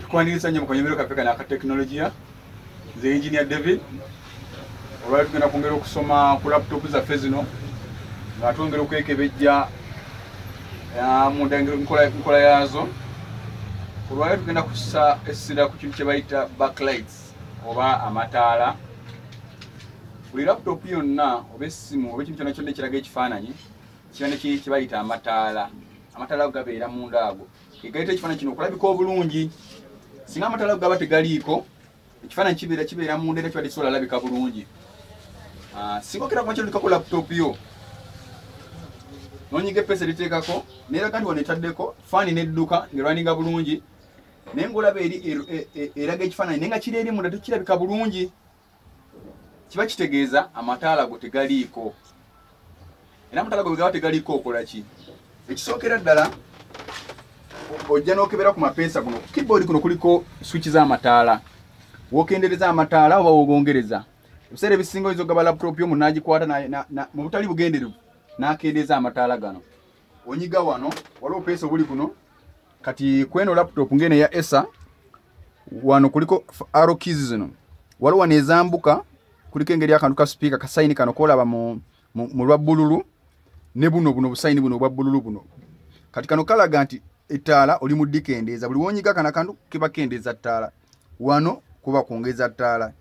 Tukwaniriza nnyo mu kanyomero kaffe kano aka tekinologiya nze Engineer David olwali tugenda kwongera okusoma ku laptop zaffe zino nga twongera okwekebejja munda nkola yaazo. Olwali tugenda kussa essira ku kintu kye bayita backlights oba amataala. Buli laptop yonna oba essimu oba ekintu kyonna kyonna ekiraga ekifaananyi kiba ne kye bayita amataala. Amataala ago gabeera munda ago gayita ekifaananyi kino okulabika obulungi. Singa amataala ago gaba tegaliiko ekifaananyi kibeera munda era kiba tekisobola labika bulungi. Singa okera ku kintu ku laptop yo n'onyiga eppeesa liteekako neeraga nti wano etaddeko faani n'edduka ng'erwaninga bulungi naye ng'olaba eraga ekifaananyi naye nga kiri eri munda tekirabika bulungi, kiba kitegeeza amataala ago tegaliiko. Era amataala ago bwe gaba tegaliiko okola ki? Ekisookera ddala ojja n'okebera ku mapeesa guno. Ku keyboard kuno kuliko switch z'amataala. W'okendereza amataala oba w'ogongereza. Ebiseera ebisinga oyinza ogaba laptop yo munaagikwata mu butali bugenderevu n'akendeeza amataala gano. Onyiga wano waliwo peesa obuli kuno. Kati kweno laptop ng'eno eya Acer wano kuliko arrow keys zino. Waliwo wano ezambuka kuliko engeri y'akantu ka speaker ka sayini kano koolaba mu lwa bbululu ne buno busayini buno obwa bbululu buno. Kati kano kalaga nti ettaala oli mu ddikendeeza. Buli wonyiga kana kantu kiba kendeeza ttaala. Wano kuba kwongeza ttaala.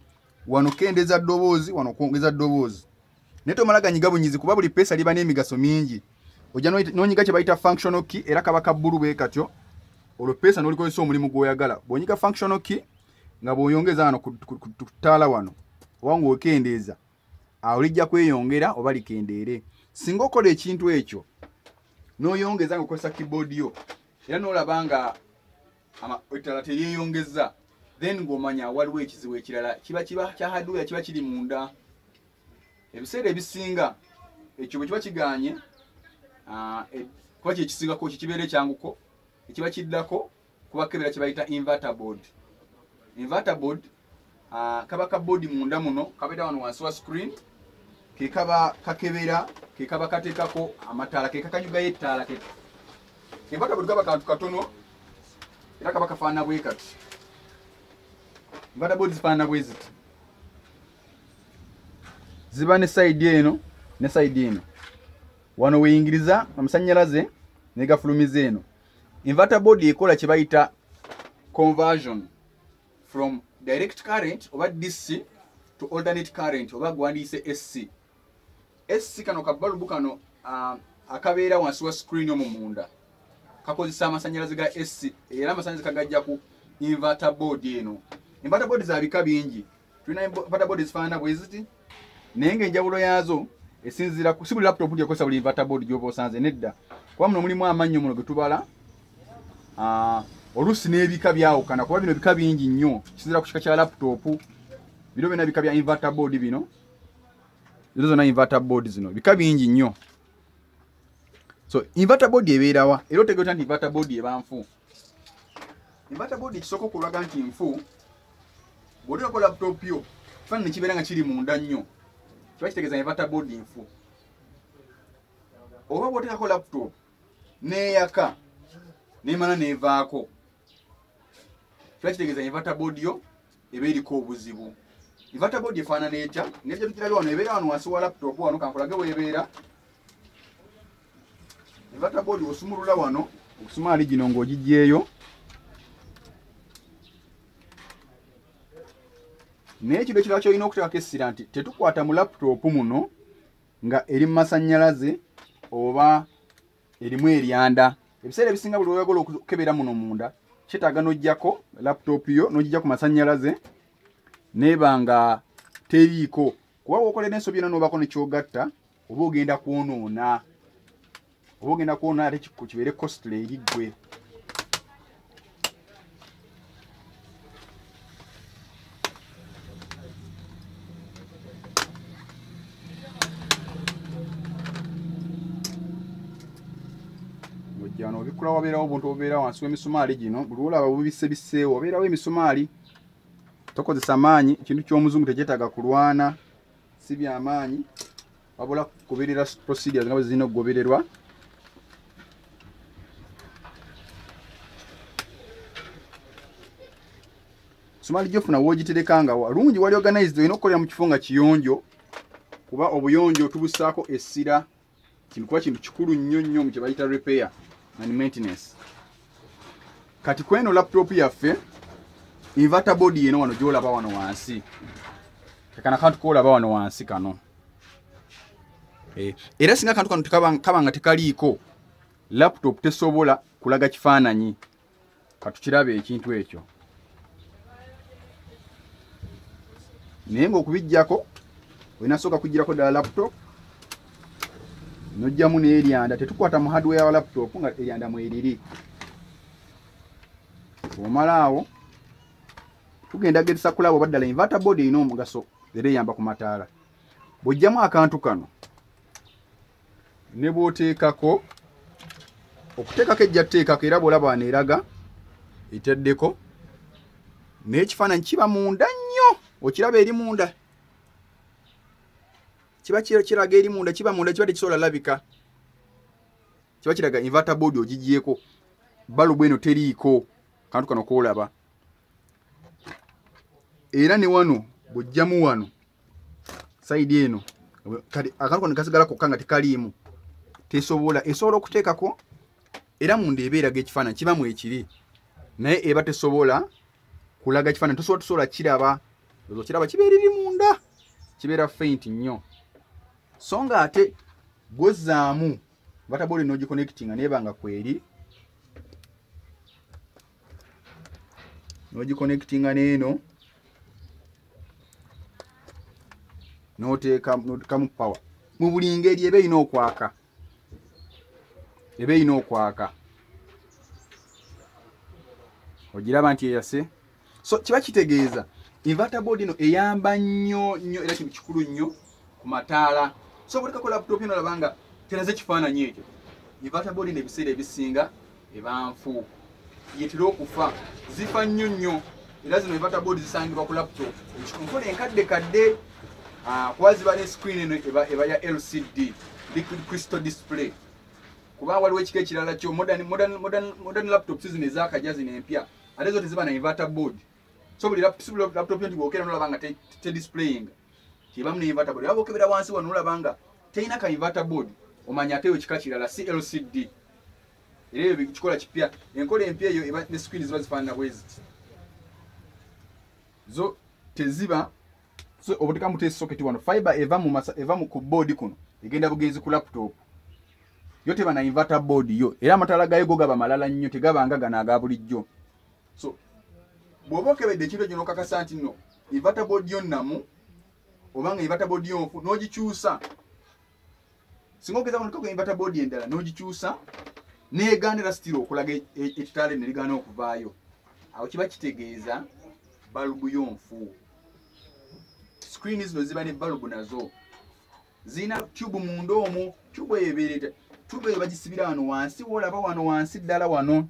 Wano kendeeza ddoboozi, wano kwongeza ddoboozi. Naye tomala ganyiga bunyizi kuba buli peesa liba n'emigaso mingi. Ojja n'onyiga kye bayita functional key era kaba ka bbulu bwe katyo. Olwo peesa n'olikozesa omulimu gw'oyagala. Bw'onyiga functional key nga bw'oyongeza wano ku ttaala wano oba ng'okendeeza awo lijja kweyongera oba likendeere. Singa okola ekintu ekyo n'oyongeza ng'okozesa keyboard yo era n'olaba nga ettaala teryeyongeza, then ng'omanya waliwo ekizibu ekirala kiba kya hardware kiba kiri munda. Ebiseera ebisinga ekyo bwe kiba kigaanye kuba kyekisingako kikibeera ekyanguko ekiba kiddako kuba kebeera kye bayita inverter board. Inverter board kaba ka board munda muno kabeera wano wansi wa screen ke kaba kakebera ke kaba kateekako amataala ke kakanyugayo ettaala ke. Inverter board kaba kantu katono era kaba kafaanana bwe kati. Inverter board zifaanana bwe ziti. Ziba ne side eno ne side eno. Wano weeyingiriza amasannyalaze ne gafulumiza eno. Inverter board ekola kye bayita conversion from direct current oba DC to alternate current oba gwandiise AC. AC kano kabbalubu kano akabeera wansi wa screen omu munda kakozesa amasannyalaze ga AC era amasannyalaze kagajja ku inverter board eno. Inverter board za bika bingi. Tulina inverter board zifaanana bwe ziti naye ng'enjawulo yaazo esinziira ku si buli laptop lyekozesa buli inverter board gy'oba osanze nedda. Kuba muno mulimu amannyo muno ge tubala oluusi n'ebika byawukana kuba bino bika bingi nnyo kisinziira ku kika kya laptop. Bino byonna bika bya inverter board bino. Zino zonna inverter board zino bika bingi nnyo. So inverter board ebeerawa era otegeera nti inverter board eba nfu. Inverter board ekisooka okulaga nti nfu bw'oteekako laptop yo kifaananyi kibeera nga kiri munda nnyo kiba kitegeeza inverter board nfu. Oba bw'oteekako laptop n'eyaka n'emala n'evaako kiba kitegeeza inverter board yo eba eriko obuzibu. Inverter board efaanana etya? Ng'egyo tukirabye wano ebeera wano wansi wa laptop wano kankulage weebeera. Inverter board osumulula wano osumaali gino ng'ogiggyeeyo. Naye ekintu ekirala ky'olina okuteekako essira nti tetukwata mu laptop muno nga eri mu masannyalaze oba erimu eryanda. Ebiseera ebisinga buli oyagala okukebera muno munda kyetaaga n'oggyako laptop yo n'ogijja ku masannyalaze neeba nga teriiko kuba bw'okolera ensobi yonna n'obaako ne kyogatta oba ogenda kwonoona. Oba ogenda kwonoona ate kibeere costly eri ggwe. Ojjano obikula wabeerawo obuntu obubeera wansi w'emisumaali gino buli olaba bubisebiseewo wabeerawo emisumaali. Tokozesa maanyi, ekintu ky'omuzungu tekyetaaga kulwana si byamaanyi wabula kugoberera procedures nga bwe zirina okugobererwa. Sumali gyofuna wogiterekanga walungi wali organized olina okukolera mu kifo nga kiyonjo kuba obuyonjo tubusaako essira kintu kuba kintu kikulu nnyo mu kye bayita repair and maintenance. Kati kweno laptop yaffe inverter board yeno wano gyolaba wano wansi kakana kantu kolaba wano wansi kano era singa kantu kano kaba nga tekaliiko laptop tesobola kulaga kifaananyi. Katukirabe ekintu ekyo naye ng'okubijjako olina sooka kugirako ddala laptop nojjamu n'eryanda. Tetukwata mu hardware wa laptop nga eryanda mweriri. Omala awo tugenda getesa kulaba oba ddala inverter board erina omugaso era eyamba ku mataala. Bw'ojjamu akantu kano ne bw'oteekako okuteekako ejja tteekako era bw'olaba wano eraga eteddeko naye ekifaananyi kiba munda nnyo. Okiraba eri munda kiba kiraga eri munda kiba munda kiba tekisobola labika. Kiba kiraga inverter board ogigyeko balubu eno teriiko kantu kano koolaba. Era ne wano bw'ojjamu wano sayidi eno kati akantu kano kasigala kokka nga tekaliimu esobola okuteekako era munda eba eraga ekifaananyi kibamu ekiri naye eba tesobola kulaga kifaananyi tosobola kiraba. Kiraba kibeereri munda kibeera faint nnyo. So nga ate bw'ozzaamu inverter board n'ogiconnectinga neebanga kweri n'ogiconnectinga n'eno n'oteekamu power mu buli ngeri eba erina okwaka. Ogiraba nti eyase. So kiba kitegeeza inverter board ino eyamba nnyo era kintu kikulu nnyo ku mataala. So bw'oteekako laptop eno olabanga teraze kifaananyi ekyo. Inverter board ino ebiseera ebisinga eba nfu yetera okufa zifa nnyo era zino inverter board zisangibwa ku laptop nkola enkadde kuba ziba ne screen eno eba ya LCD liquid crystal display kuba waliwo ekika ekirala kyo modern laptops zino ezakajja zino empya ate zo teziba na inverter board. So buli laptop yo tigokera nolabanga te displaying kibamu ne inverter board. Abo kebera wansi wano nolabanga teina ka inverter board omanya ate ekika kirala si LCD. Era ebyo kikola kipya enkola empya eyo eba ne screen ziba zifaanana bwezi zo teziba. So obuteka mu test socket wano fiber eva mu ku board kuno egenda bugenzi ku laptop yo teba na inverter board yo era amatala gayo go gaba malala nnyo tegabanga gana aga bulijjo. So bw'obokebedde ekintu gino okakasa nti nno inverter board yo namu obanga inverter board yo nfu n'ogikyusa singa ogeza ku inverter board endala n'ogikyusa neegaanira stilo okulaga ekitaala ne ligaana okuvaayo awo kiba kitegeeza balubu yo nfu. Screen zino ziba ne balubu nazo zina tube munda omwo. Tube ebeereta tube eyo bagisibira wano wansi wolaba wano wansi ddala wano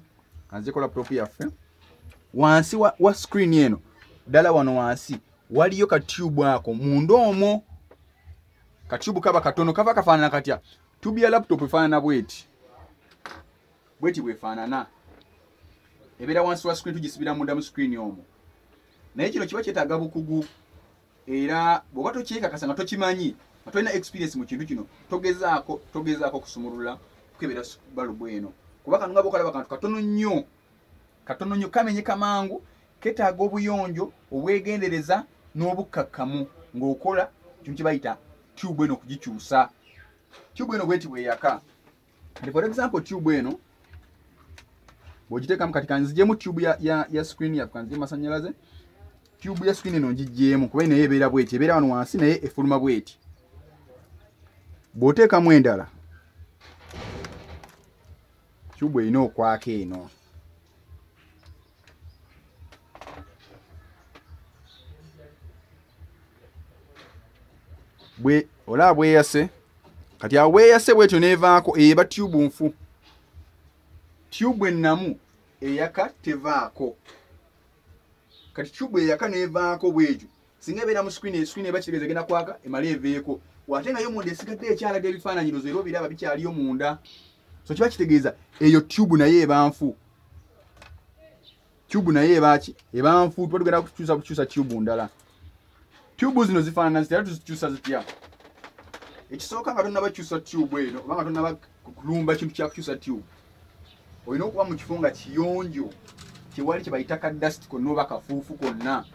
kanzeko laptop yaffe wansi wa screen eno ddala wano wansi waliyo ka tube ako munda omwo. Ka tube kaba katono kava kafaanana katya. Tube ya laptop efaanana bweti bwefaanana ebeera wansi wa screen tugisibira munda mu screen omwo naye kino kiba kyetaaga bukugu era bw'oba tokyekakasa nga tokimanyi nga tolina experience mu kintu kino togezaako kusumulula kukebera balubu eno kuba kano nga bokalaba kantu katono nnyo kamenyeka mangu ketaaga obuyonjo obwegendereza n'obukkakkamu ng'okola kintu kibayita tube eno kugikyusa. Tube eno bweti bweyaka. For example tube eno bw'ogiteekamu kati kanzijemu tube ya screen yaffe kanzije masannyalaze. Tube ya screen eno ngijjeemu kuba naye ebeera bweti ebeera wano wansi naye efuluma bweti. Bw'oteekamu endala tube erina okwaka eno. Olaba bweyase kati awo bweyase bwetyo neevaako eba tube nfu. Tube ennamu eyaka tevaako. Kati tube eyaka neevaako bwetyo singa ebeera mu screen eba kitegeeza egenda kwaka emale eveeko ate nga yo munda esigadde ekyalaga ebifaananyirozo era obiraba bikyaliyo munda. So kiba kitegeeza eyo tube naye eba nfu. tube naye eba nfu tugenda kukyusa tube ndala. Tube zino zifaanana zitya tuzikyusa zitya? Ekisooka nga tonnaba kyusa tube eno oba nga tonnaba kulumba kintu kya kukyusa tube, olina okuba mu kifo nga kiyonjo tewali kye bayita ka dust konna oba kafuufu konna,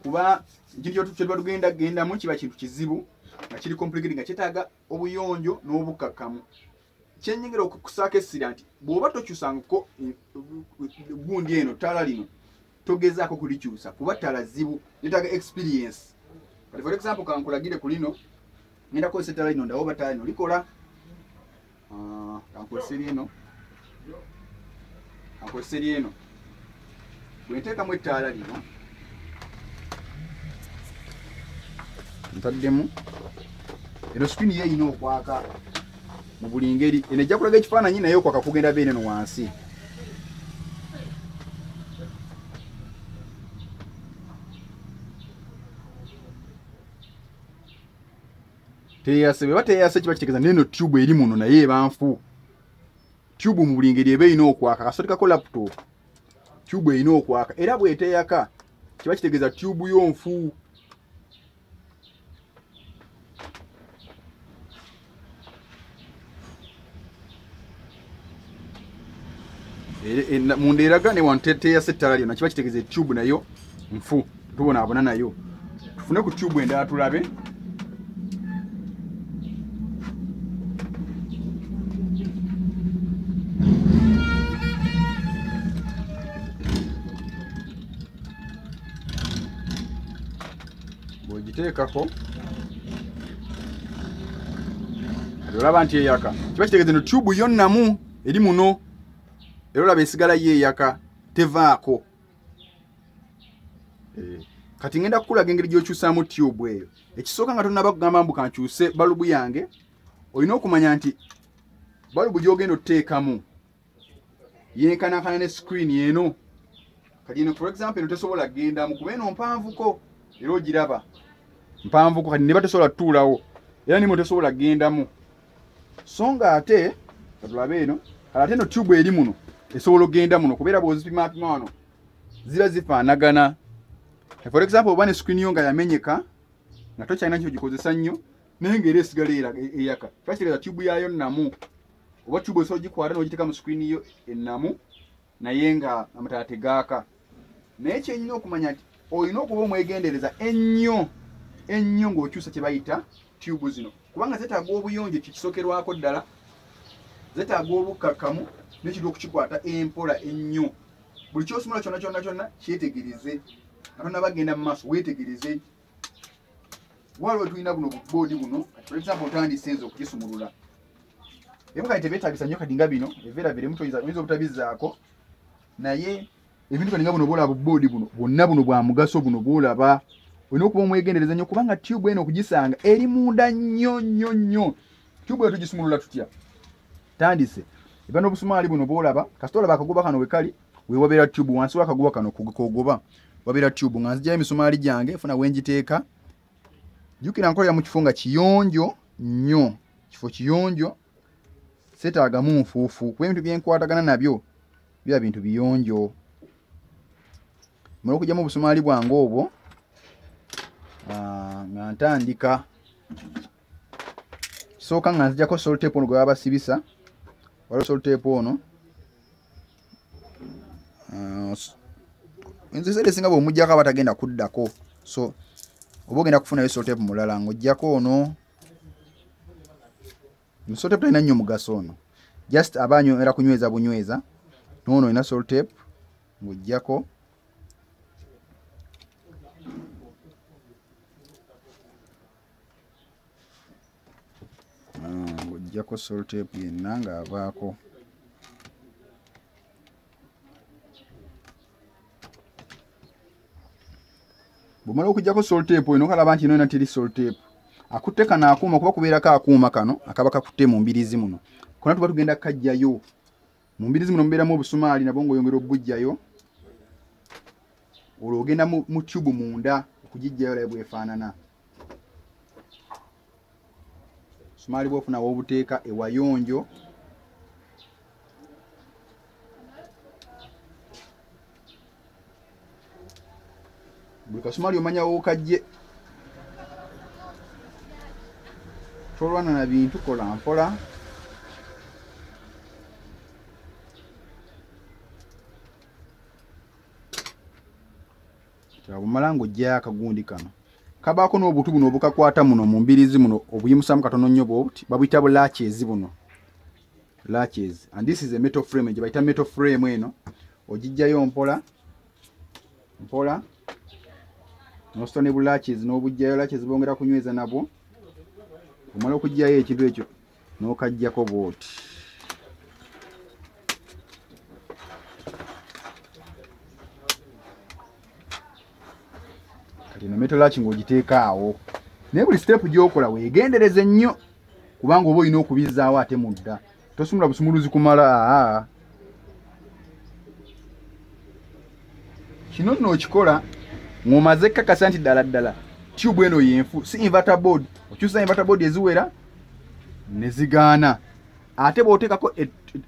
kuba ekintu kye tuba tugendamu kiba kintu kizibu nga kiri complicated nga kyetaaga obuyonjo n'obukkakkamu. Kyennyingira okusaako essira nti bw'oba tokyusangako gundi eno ttaala lino togezaako kulikyusa kuba ttaala zibu, lyetaaga experience. Kati for example kankulagire ku lino ngenda kukozesa ettaala lino ndawo oba ttaala lino likola. Kankozesa lyeno bwe nteekamu ettaala lino ntaddemu eno screen ye erina okwaka mu buli ngeri. Eno ejja kulaga ekifaananyi naye okwaka kugenda beene no wansi. Teyase bwe bateyase kiba kitegeeza neno tube eri muno naye eba nfu. Tube mu buli ngeri eba erina okwaka. Kasotekako laptop tube erina okwaka era bw'eteyaka kiba kitegeeza tube yo nfu. Munda eraga ne wanteyase ettaala lyonna kiba kitegeeza tube nayo nfu. Tubonaabona nayo. Tufune ku tube endala tulabe. Bw'ogiteekako olaba nti eyaka kiba kitegeeza eno tube yonnamu eri muno. Era olaba esigala yeeyaka tevaako. Kati ngenda kukulaga engeri gy'okyusaamu tube eyo. Ekisooka nga tonnaba kugamba mbu kankyuse balubu yange, olina okumanya nti balubu gy'ogenda oteekamu yenkanankana ne screen eno. Kati eno for example eno tesobola kgendamu kuba eno mpanvuko era ogiraba mpanvuko, kati ne batesobola tutuulawo era nimo tesobola kgendamu. So nga ate katulabe eno ate eno tube eri muno esobola okgenda muno kubeera bw'ozipimapima wano ziba zifaanagana. For example oba ne screen yo nga yamenyeka nga tokyalina kyo gikozesa nnyo naye ng'era esigala eyaka, kiba kitegeeza tube yayo nnamu. Oba tube osobola ogikwata n'ogiteeka mu screen yo ennamu naye nga amataala tegaaka. Naye kyenyina okumanya nti olina okuba omwegendereza ennyo ng'okyusa kye bayita tube zino, kubanga zetaaga obuyonjo kikisookerwako ddala, zetaaga obukkakkamu n'ekintu okukikwata empola ennyo. Buli kyosumula kyonna kyetegereze nga tonnaba bagenda mu maaso weetegereze. Waliwo tulina buno buboodi buno, for example otandise enza okugisumulula. Ebimu kati tebeetaagisa nnyo kati nga bino eveera biremu oyinza obutabizaako, naye ebintu kati nga buno bwolaba buboodi buno bwonna buno bwa mugaso buno bwolaba. Olina okuba omwegendereza nnyo kubanga tube eno okugisanga eri munda nnyo. Tube eyo tugisumulula tutya? Tandise eba n'obusumaali buno bwolaba, kasita olaba akagoba kano we kali wewabeera tube wansi w'akagoba kano kogoba wabeera tube. Nga nzigyayo emisumaali gyange funa we ngiteeka. Jjukira nkolera mu kifo nga kiyonjo nnyo, kifo kiyonjo setaagamu nfuufu kuba ebintu byenkwatagana nabyo biba bintu biyonjo. Mala okugyamu obusumaali bwange obwo nga ntandika. Kisooka nga nzijjako sellotape ono gwe baba basibisa. Waliwo sellotape ono enziseera esinga bw'omuggyako aba tagenda kuddako, so oba ogenda kufunayo sellotape mulala ng'oggyako ono. Sellotape talina nnyo mugaso ono, just aba anywera kunyweza bunyweza. Noono olina sellotape ng'oggyako. Ng'oggyako sellotape yenna ng'avaako. Bw'omala okuggyako sellotape eno kalaba nti eno teri sellotape. Akutte kano akuuma kuba kubeerako akuuma kano akaba kakutte mu mbirizi muno. Konna tuba tugenda kajjayo. Mu mbirizi muno mubeeramu obusumaali nabwo ng'oyongera obuggyayo. Olwo ogenda mu tube munda okugiggyayo layo bw'efaanana. Obusumaali bw'ofuna w'obuteeka ewayonjo. buli kasumali omanya wookajje tolwana na bintu kola mpola kyabumala ng'ojjayo akagundi kano kabaako n'obutu buno obukakwata muno mu mbirizi muno obuyimusamu katono nnyo bw'obuti babuyita bu latches buno latches and this is a metal frame gye bayita metal frame eno ogijjayo mpola mpola n'osito ne bu latches n'obujjayo latches bongera kunyweza nabwo omala okujjayo ekintu ekyo n'okajjako bw'oti kati no metal latch ng'ogiteeka awo naye buli step gy'okola weegendereze nnyo kubanga oba olina okubizaawo ate mudda tosumula busumuluzi kumala kino n'okikola ng'omaze ekkakasa nti ddala ddala tube eno yenfu si inverter board okyusa inverter board eziwera ne zigaana ate bw'oteekako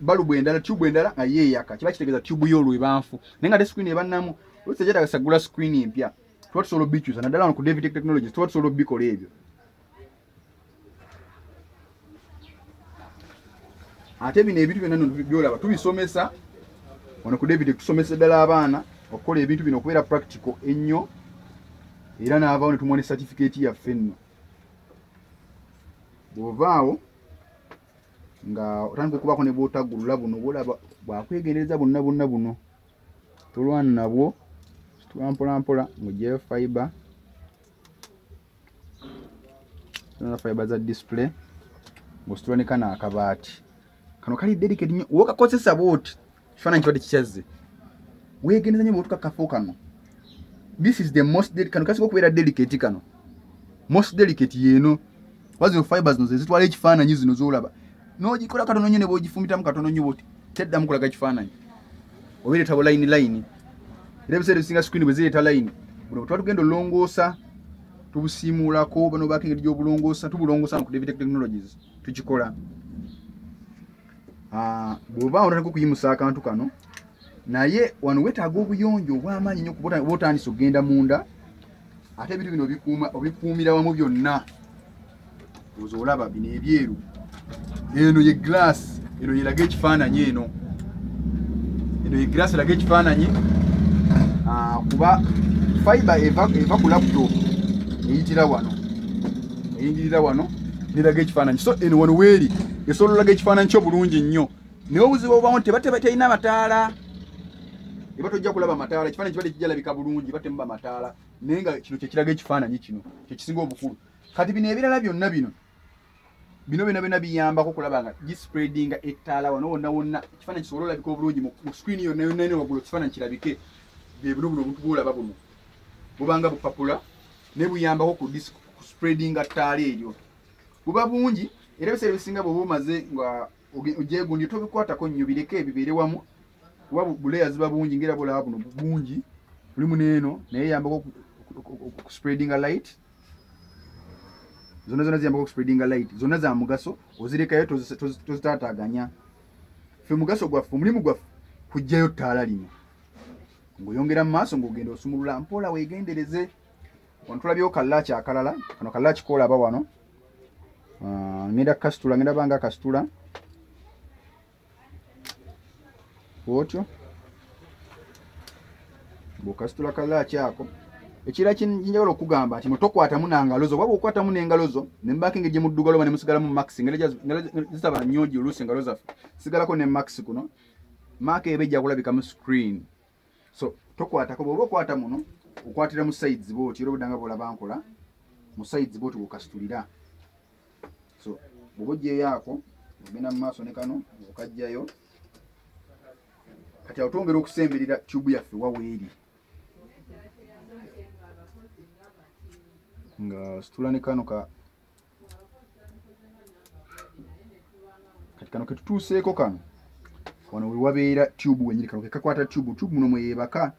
balubu endala tube endala nga yeeyaka kiba kitegeeza tube y'olwo ebanfu naye nga te screen ebannamu oluusi egyetagasa gula screen empya tuba tusobola obbikyusa naddala wano ku David Technologies tuba tusobola obbikola ebyo ate bino ebintu byonna byolaba tubisomesa wano ku David tusomesa ddala abaana okukola ebintu bino okubeera practical ennyo era n'avaawo ne tumuwa ne certificate yaffe nno bw'ovaawo nga otandika okubaako ne bw'otaggulula buno bwolaba bwakwegendereza bonna buno tolwana nabwo situla mpolampola ng'oggyayo fiber fiber za display ng'ositula ne kano akabaati kano kali delicate nnyo w'okakozesa bw'oti kifaananyi kibadde kikyazze weegendereza nnyo bw'otukakafo kano this is the most delicate kano kasinga okubeera delicate kano most delicate yeeno wazino fibers no zitwala ekifaananyi zino z'olaba n'ogikola katono nnyo ne bw'ogifumitamu katono nnyo bw'oti teddamu kulaga kifaananyi obeereeta line era ebiseera ebisinga screen bwe zireeta line buno tuba tugenda olongoosa tubusiimuulako bano baako engeri gy'obulongoosa tubulongoosa ku David Technologies tukikola bw'obaawo otandika okuyimusa akantu kano naye wano weetaaga obuyonjo obw'amaanyi nnyo kuba otandise okugenda munda ate ebintu bino obikuumira wamu byonna oza olaba bino ebyeru eno ye glass eno yeraga ekifaananyi eno ye glass eraga ekifaananyi kuba fiber eva ku laptop eyitira wano eyingirira wano neraga ekifaananyi so eno wano weeri esobola olaga ekifaananyi kyo bulungi nnyo naye obuzibu obwawo nti tebalina mataala eba tojja kulaba mataala ekifaananyi kibadde kijjalabika bulungi batemuba mataala naye nga kino kyekiraga ekifaananyi kino kyekisinga obukulu kati bino ebirala byonna bino byonna biyambako okulaba nga gispreadinga ettaala wano wonna ekifaananyi kisobole olabika obulungi mu screen yonna yonna waggulu ekifaananyi kirabike buno obuntu bwolaba buno bubanga bupapula ne buyambako ku spreadinga ttaala eryo buba bungi era ebiseera ebisinga bw'oba omaze nga ogyegundi tobikwatako nnyo bireke bibeere wamu kuba buleya ziba bungi ngera bulaba buno bungi bulimu neeno naye yambako ku spreadinga light zonna ziyambako ku spreadinga light zonna za mugaso ozirekayo tozitaataaganya ffe mugaso gwaffe omulimu gwaffe kujjayo ttaala lino ng'oyongera mu maaso ng'ogenda osumulula mpola weegendereze wano tulabyewo kallaaki akalala kano kallaaki koolaba wano ngenda kasitula ngenda banga kasitula bwotyo bw'okasitula kallaaki ako ekira kinjagala okugamba nti tokwatamu nangalo zo waba okwatamu n'engalo zo ne mbaako engeri gye muddugalo ba ne musigalamu max engeri zitaba nnyogi oluusi engalo zaffe sigalako ne max kuno maaka eba ejja kulabika mu screen so tokwatako bw'oba okwata muno okwatira mu sides bw'oti era obuddanga bw'olaba nkola mu sides bw'oti bw'okasitulira so bw'oba oggyeyo ako ogenda mu maaso ne kano okajjayo kati awo twongera okusemberera tube yaffe waweeri nga situla ne kano kati kano ketutuuseeko kano wano we wabeera tube wenyini kano kekakwata tube muno mweyeebaka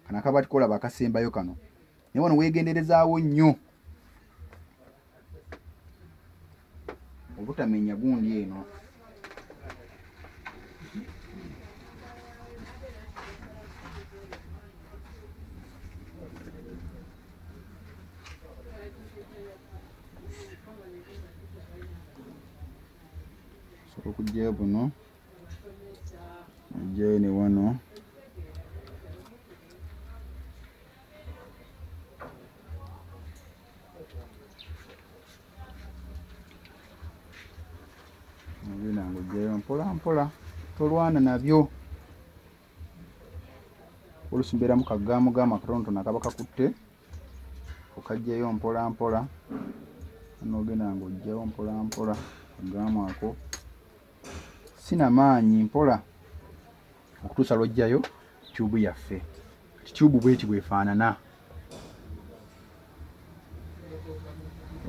kano akabaati kolaba akasembayo kano naye wano weegenderezaawo nnyo obutamenya gundi eno okujja buno ajjayo ne wano nango ojjayo mpola mpola tolwana nabyo oluusi mbeeramu kagaamugamu akatonotono akaba kakutte okajjayo mpola mpola n'ogenda nga ojjayo mpola mpola kagaamu ako sina maanyi mpola okutuusa lwojjayo tyubu yaffe kati tyubu bweti bwefaanana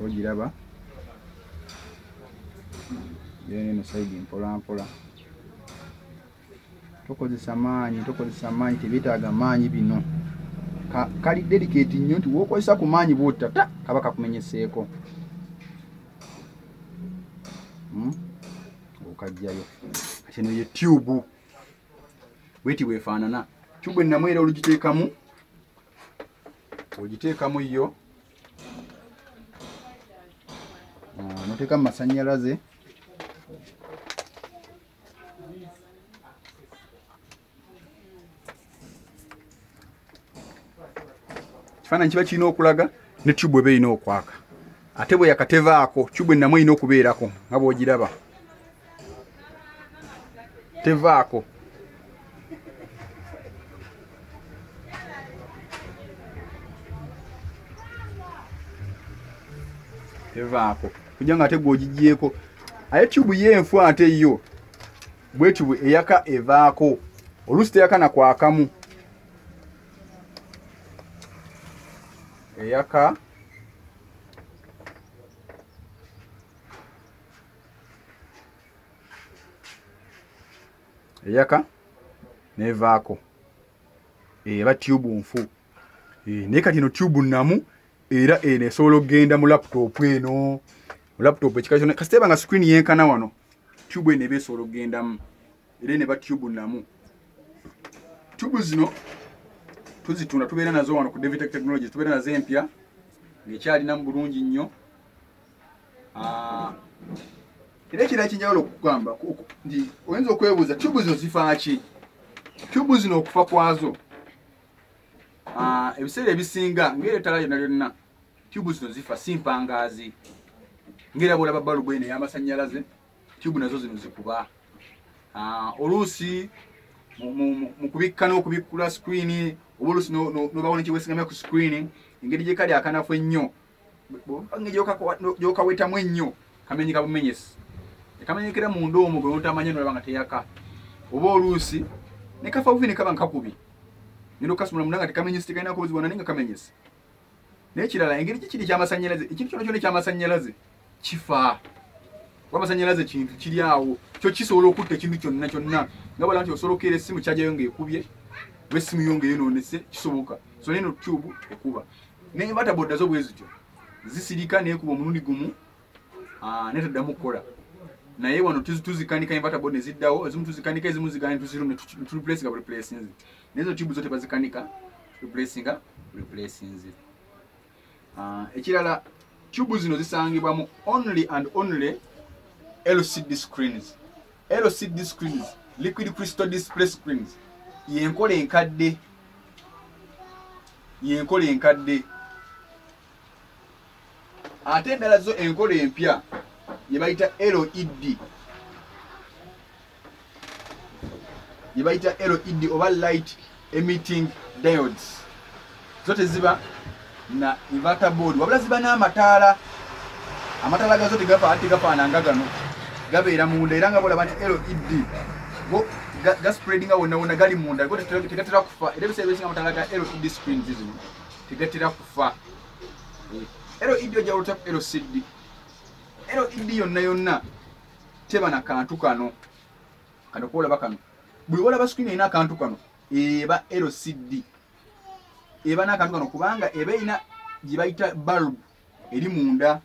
ogiraba eno saidi mpola mpola tokozesa maanyi tebyetaaga maanyi bino kali delicate nnyo nti wokozesa ku maanyi bwotata kaba kakumenyeseeko okajjayo kino ye tyubu bweti bwefaanana tyubu ennamu era olugiteekamu ogiteekamu yo noteekamu masannyalaze kifaananyi kiba kirina okulaga ne tyubu eba erina okwaka ate bwe yakatevaako tyubu ennamu erina okubeerako nga bw'ogiraba tevaako kujja nga ate gw'ogiggyeko aye tyubu y'enfu ate yo bwetyubu eyaka evaako oluusi teyaka nakwakamu eyaka nevaako eba tyubu nfu naye kati eno tyubu nnamu era eno esobola okgenda mu laputopu eno mu laputopu ekika kyona kasiteba nga screen yenkana wano tyubu eno eba esobola okgendamu era eno eba tyubu nnamu tyubu zino tuzitunda tubeera nazo wano ku Devitech Technologies tubeera nazo empya ng'ekyalinamu bulungi nnyo era ekirala kinjawulo okugamba nti oyinza okwebuuza tyubu zino zifaaki tyubu zino okufa kwazo ebiseera ebisinga ng'era ettala lyonna lyonna tyubu zino zifa si mpangaazi ng'era bw'olaba balubu eno ey'amasannyalaze tyubu nazo zino zikuba oluusi mu kubikka n'okubikkula screen oba oluusi n'obawo nekiweesigamya ku screen engeri gye kali akanafu ennyo gy'okawetamu ennyo kamenyeka bumenyesi ekamenyekera munda omwo gwe notamanya nolaba nga teyaka oba oluusi ne kafa buvi ne kaba nkakubi ngenda okukasumula munda nga tekamenyesi tekalinaako buzibu naye nga kamenyesi naye kirala engeri gikiri kyamasannyalaze ekintu kyona kyona ekyamasannyalaze kifa kuba amasannyalaze kintu kiri awo kyo kisobola okutta ekintu kyonna kyonna nga bwala nti osobola okukeera essimu kyajjayo ng'ekubye oba essimu yo ng'eyonoonese kisoboka so neno tyubu ekuba naye bataboda zo bwe zityo zisirika neekuba omulundi gumu netaddamu kukola naye wano tuzikanika invertable ne ziddawo ezimu tuzikanika ezimu zigane tuzirume tureplacinga replacinzi nezo tyubu zo tebazikanika replacinzi ekirala tyubu zino zisangibwa mu only and only LCD screens liquid crystal display screens yenkola enkadde ate endala zo enkola empya yebayita LED oba light emitting diodes zo teziba na inverter board wabula ziba n'amataala gazo tegafaananga gano gabeera munda era nga bolaba nti LED go gaspreadinga wonna gali munda go tegatera kufa era ebiseera ebisinga amataala ga LED screens zino tegatera kufa LED ojja olutaku LCD LED yonna teba na kantu kano kwolaba kano buli olaba screen erina akantu kano eba LCD eba n'akantu kano kubanga eba erina gye bayita bulb eri munda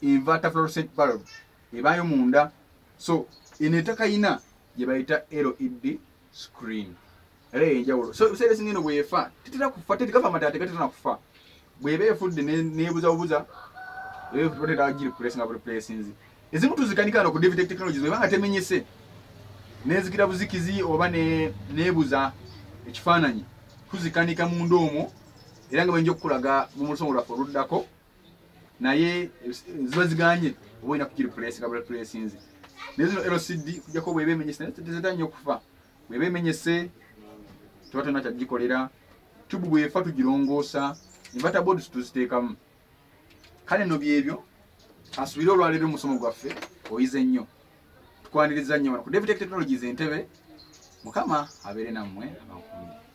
inverter fluorescent bulb ebayo munda so eno etakayina gye bayita LED screen era enjawulo so ebiseera ebisinga eno bwefa tetera kufa tegafa amataala tegatera na kufa bw'eba efudde neebuzabuza batera giri replacinga replacinzi ezimu tuzikanikano ku Devtech Technologies webanga temenyese nezikira buzikizi oba nebuza ekifaananyi tuzikanika mu ndoomo era nga benjo okulaga mu musomo lwa ruddako naye ziba ziganye oba ina kukiri place kabla places nezo LCD kujja ko bwebe menyese tezetanye okufa bwebe menyese tubato nacha gikolera tubu bwefa tugirongosa inverter boards tuziteekamu kale no byebyo asubira olwalero musomo gwaffe oyize nnyo tukwaniriza nnyo ku Devtech Technologies entebe mukama abere namwe abankumi